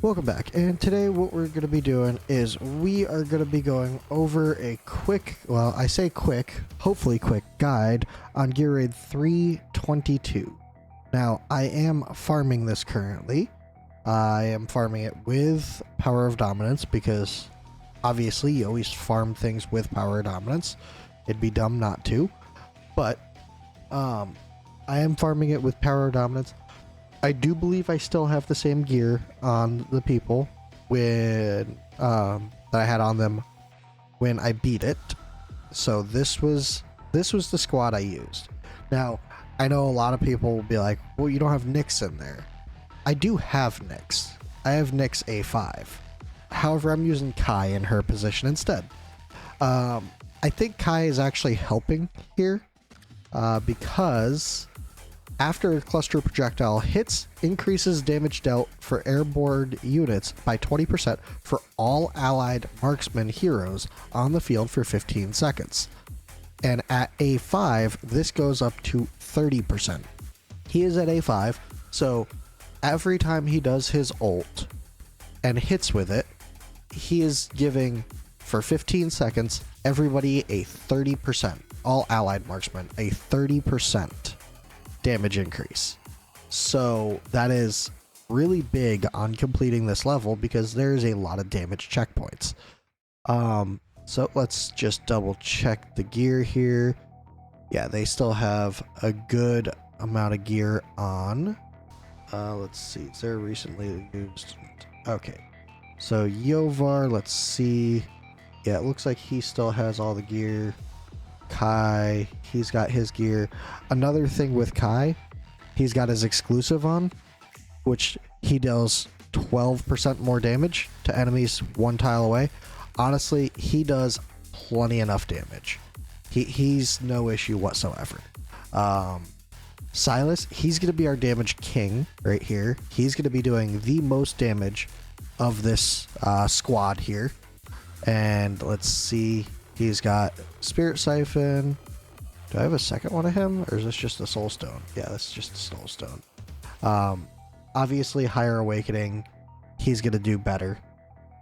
Welcome back, and today what we're going to be doing is we are going to be going over a quick, well, I say quick, hopefully quick guide on Gear Raid 322. Now, I am farming this currently. I am farming it with Power of Dominance because obviously you always farm things with Power of Dominance. It'd be dumb not to, but I am farming it with Power of Dominance. I do believe I still have the same gear on the people when that I had on them when I beat it. So this was the squad I used. Now, I know a lot of people will be like, well, you don't have Nyx in there. I do have Nyx. I have Nyx A5. However, I'm using Kai in her position instead. I think Kai is actually helping here because after a cluster projectile hits, increases damage dealt for airborne units by 20% for all allied marksman heroes on the field for 15 seconds. And at A5, this goes up to 30%. He is at A5, so every time he does his ult and hits with it, he is giving, for 15 seconds, everybody a 30%, all allied marksmen, a 30% damage increase. So that is really big on completing this level because there's a lot of damage checkpoints. So let's just double check the gear here. Yeah, they still have a good amount of gear on. Let's see, is there recently used? Okay, so Yovar, let's see. Yeah, it looks like he still has all the gear. Kai, he's got his gear. Another thing with Kai, he's got his exclusive on, which he deals 12% more damage to enemies one tile away. Honestly, he does plenty enough damage. He's no issue whatsoever. Silas, he's going to be our damage king right here. He's going to be doing the most damage of this squad here. And let's see, he's got Spirit Siphon. Do I have a second one of him, or is this just a Soul Stone? Yeah, this is just a Soul Stone. Obviously, Higher Awakening, he's going to do better.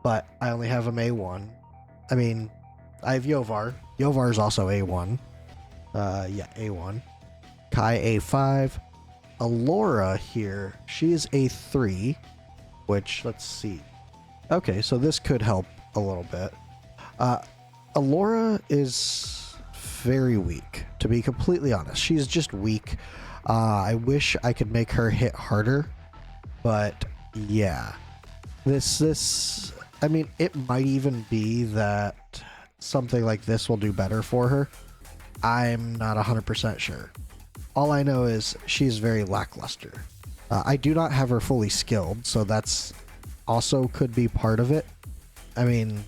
But I only have him A1. I mean, I have Yovar. Yovar is also A1. Yeah, A1. Kai A5. Alora here, she is A3, which, let's see. Okay, so this could help a little bit. Alora is very weak, to be completely honest. She's just weak. I wish I could make her hit harder, but yeah. This, I mean, it might even be that something like this will do better for her. I'm not 100% sure. All I know is she's very lackluster. I do not have her fully skilled, so that's also could be part of it. I mean,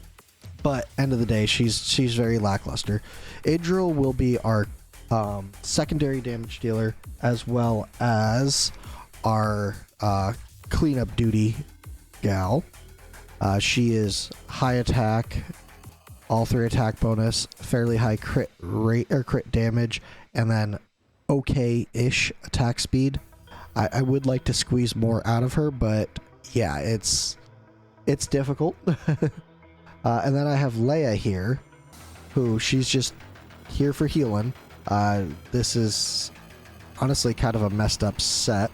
but end of the day, she's very lackluster. Idril will be our secondary damage dealer, as well as our cleanup duty gal. She is high attack, all 3 attack bonus, fairly high crit rate or crit damage, and then okay-ish attack speed. I would like to squeeze more out of her, but yeah, it's difficult. And then I have Leia here, who she's just here for healing. This is honestly kind of a messed up set.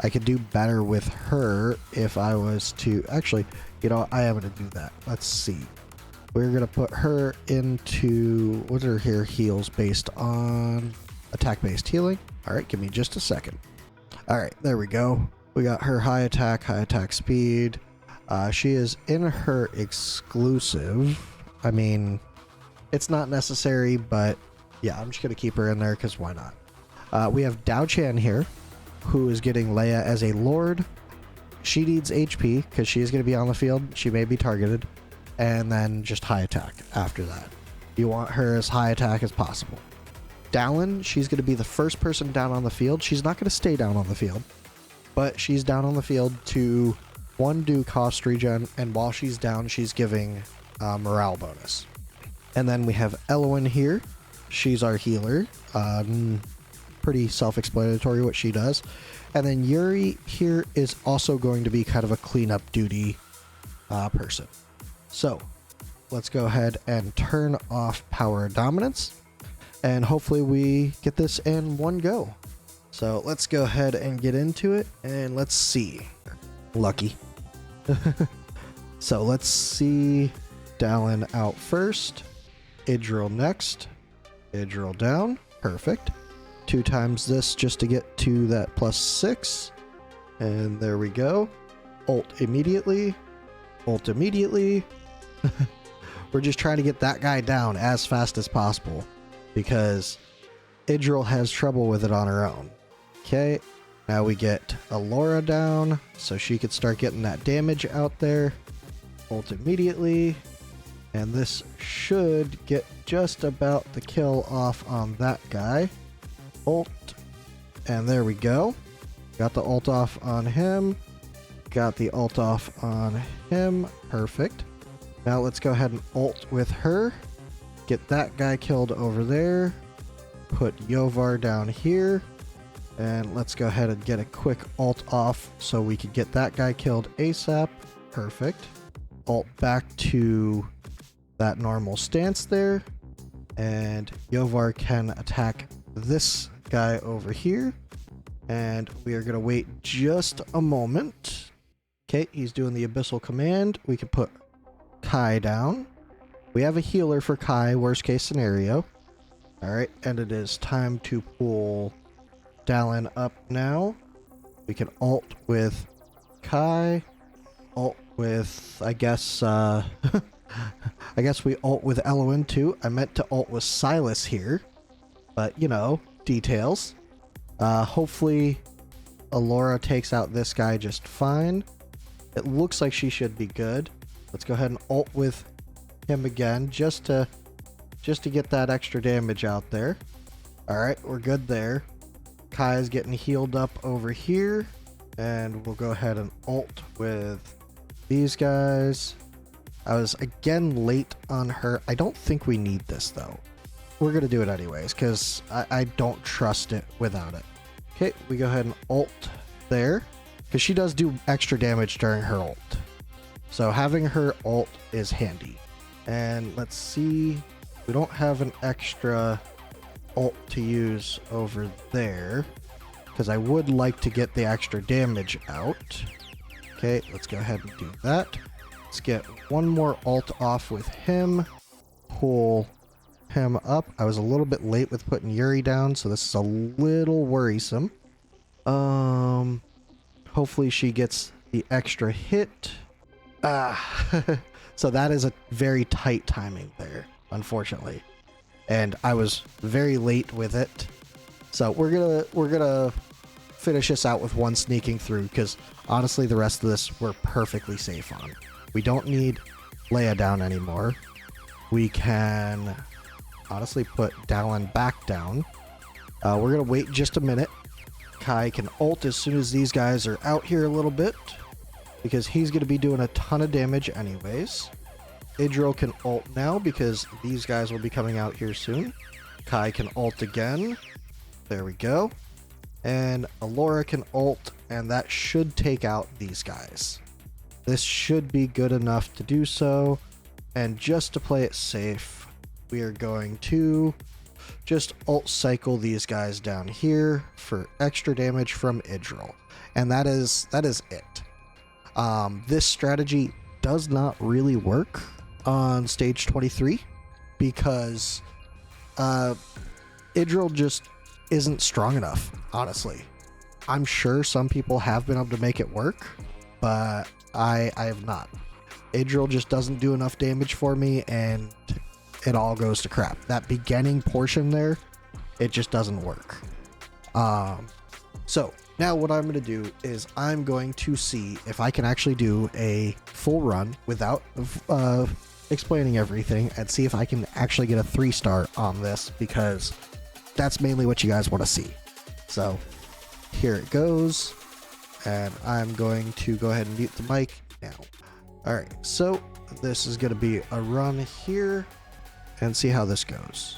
I could do better with her if I was to... Actually, you know, I am going to do that. Let's see. We're going to put her into... What are her heals based on? Attack-based healing. All right, give me just a second. All right, there we go. We got her high attack speed. She is in her exclusive. I mean, it's not necessary, but yeah, I'm just going to keep her in there because why not? We have Dao Chan here, who is getting Leia as a Lord. She needs HP because she is going to be on the field. She may be targeted. And then just high attack after that. You want her as high attack as possible. Dallin, she's going to be the first person down on the field. She's not going to stay down on the field, but she's down on the field to... one, do cost regen, and while she's down, she's giving morale bonus. And then we have Elowen here. She's our healer. pretty self-explanatory what she does. And then Yuri here is also going to be kind of a cleanup duty person. So let's go ahead and turn off power dominance, and hopefully we get this in one go. So let's go ahead and get into it, and let's see. Lucky. So let's see. Dallin out first. Idril next. Idril down. Perfect. 2 times this just to get to that +6. And there we go. Ult immediately. Ult immediately. We're just trying to get that guy down as fast as possible because Idril has trouble with it on her own. Okay, now we get Alora down so she could start getting that damage out there. Ult immediately. And this should get just about the kill off on that guy. Ult. And there we go. Got the ult off on him. Got the ult off on him. Perfect. Now let's go ahead and ult with her. Get that guy killed over there. Put Yovar down here. And let's go ahead and get a quick ult off so we can get that guy killed ASAP. Perfect. Ult back to that normal stance there. And Yovar can attack this guy over here. And we are going to wait just a moment. Okay, he's doing the Abyssal Command. We can put Kai down. We have a healer for Kai, worst case scenario. Alright, and it is time to pull Dallin up now. We can ult with Kai. Ult with, I guess, I guess we ult with Eloin too. I meant to ult with Silas here. But, you know, details. Hopefully Alora takes out this guy just fine. It looks like she should be good. Let's go ahead and ult with him again just to get that extra damage out there. Alright, we're good there. Kai is getting healed up over here. And we'll go ahead and ult with these guys. I was again late on her. I don't think we need this though. We're going to do it anyways because I don't trust it without it. Okay, we go ahead and ult there because she does do extra damage during her ult. So having her ult is handy. And let's see. We don't have an extra ult to use over there because I would like to get the extra damage out. Okay, let's go ahead and do that. Let's get one more ult off with him. Pull him up. I was a little bit late with putting Yuri down, so this is a little worrisome. Hopefully she gets the extra hit. So that is a very tight timing there, unfortunately. And I was very late with it. So we're gonna finish this out with one sneaking through because honestly the rest of this we're perfectly safe on. We don't need Leia down anymore. We can honestly put Dallin back down. We're gonna wait just a minute. Kai can ult as soon as these guys are out here a little bit because he's going to be doing a ton of damage anyways. Idril can ult now because these guys will be coming out here soon. Kai can ult again. There we go. And Alora can ult, and that should take out these guys. This should be good enough to do so. And just to play it safe, we are going to just ult cycle these guys down here for extra damage from Idril. And that is it. This strategy does not really work on stage 23 because Idril just isn't strong enough, honestly. I'm sure some people have been able to make it work, but I have not. Idril just doesn't do enough damage for me, and it all goes to crap. That beginning portion there, it just doesn't work. So now what I'm going to do is I'm going to see if I can actually do a full run without explaining everything and see if I can actually get a 3-star on this because that's mainly what you guys want to see. So here it goes, and I'm going to go ahead and mute the mic now. Alright, so this is going to be a run here and see how this goes.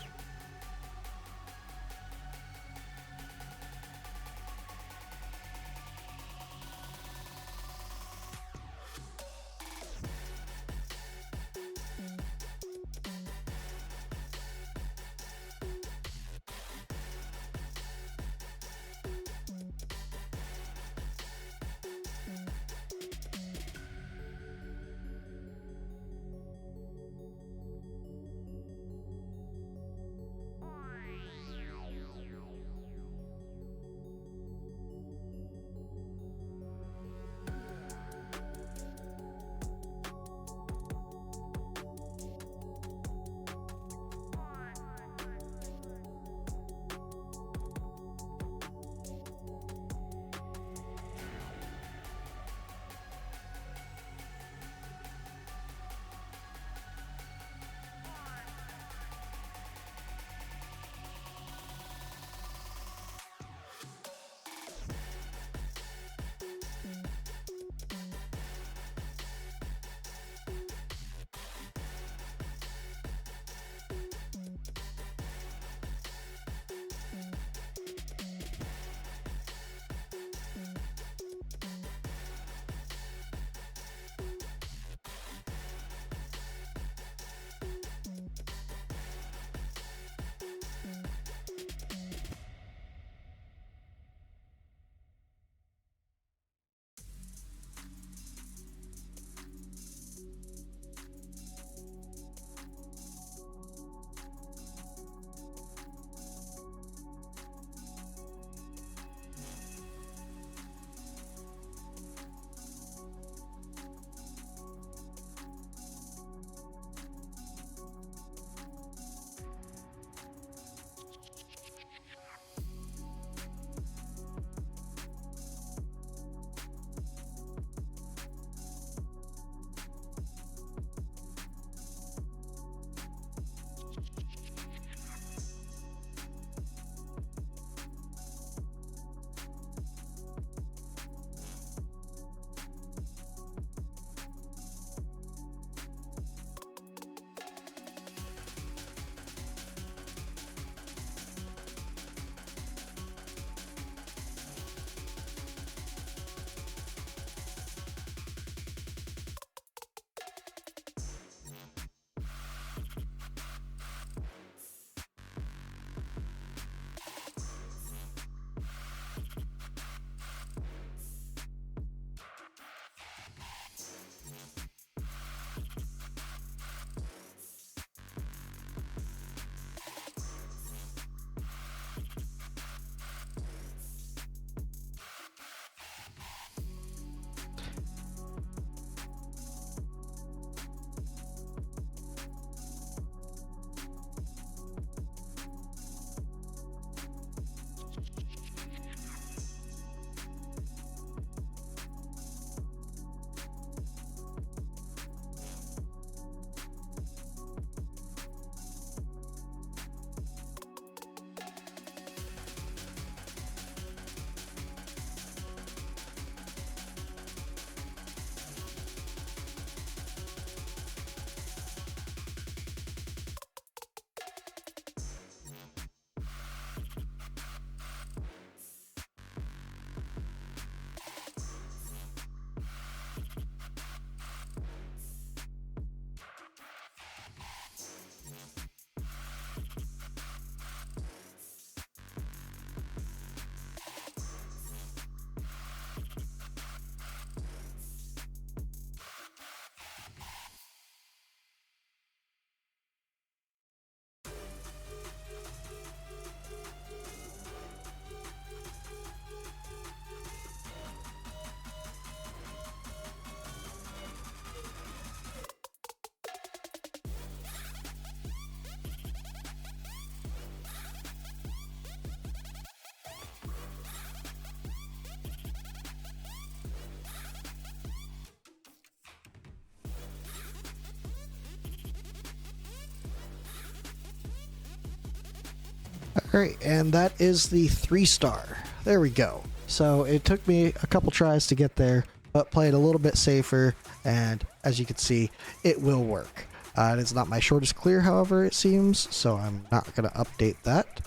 Alright, and that is the 3-star. There we go. So it took me a couple tries to get there, but played a little bit safer, and as you can see, it will work. It is not my shortest clear, however, it seems, so I'm not going to update that.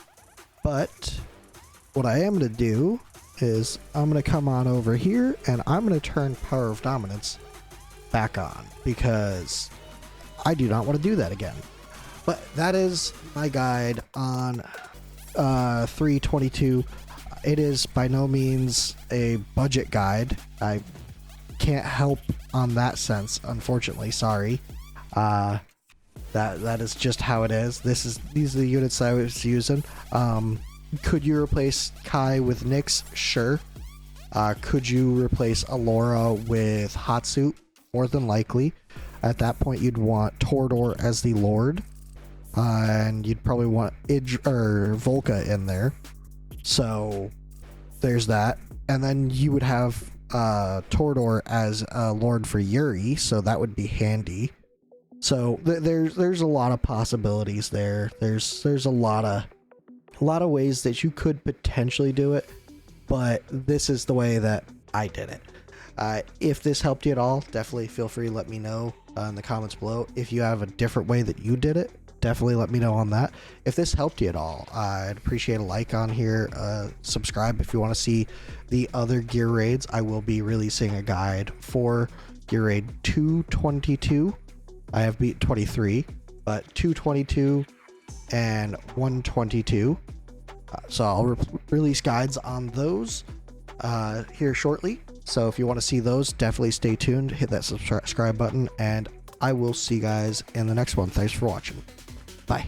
But what I am going to do is I'm going to come on over here, and I'm going to turn Power of Dominance back on, because I do not want to do that again. But that is my guide on 322. It is by no means a budget guide. I can't help on that sense, unfortunately. Sorry. That is just how it is. These are the units I was using. Could you replace Kai with Nyx? Sure. Could you replace Alora with Hotsuit? More than likely. At that point, you'd want Torador as the Lord. And you'd probably want Volca in there. So there's that. And then you would have Torador as a Lord for Yuri, so that would be handy. So there's a lot of possibilities there. There's a lot of ways that you could potentially do it, but this is the way that I did it. If this helped you at all, definitely feel free to let me know in the comments below. If you have a different way that you did it, definitely let me know on that. If this helped you at all, I'd appreciate a like on here. Subscribe if you want to see the other gear raids. I will be releasing a guide for gear raid 222. I have beat 23, but 222 and 122. So I'll release guides on those here shortly. So if you want to see those, definitely stay tuned. Hit that subscribe button, and I will see you guys in the next one. Thanks for watching. Bye.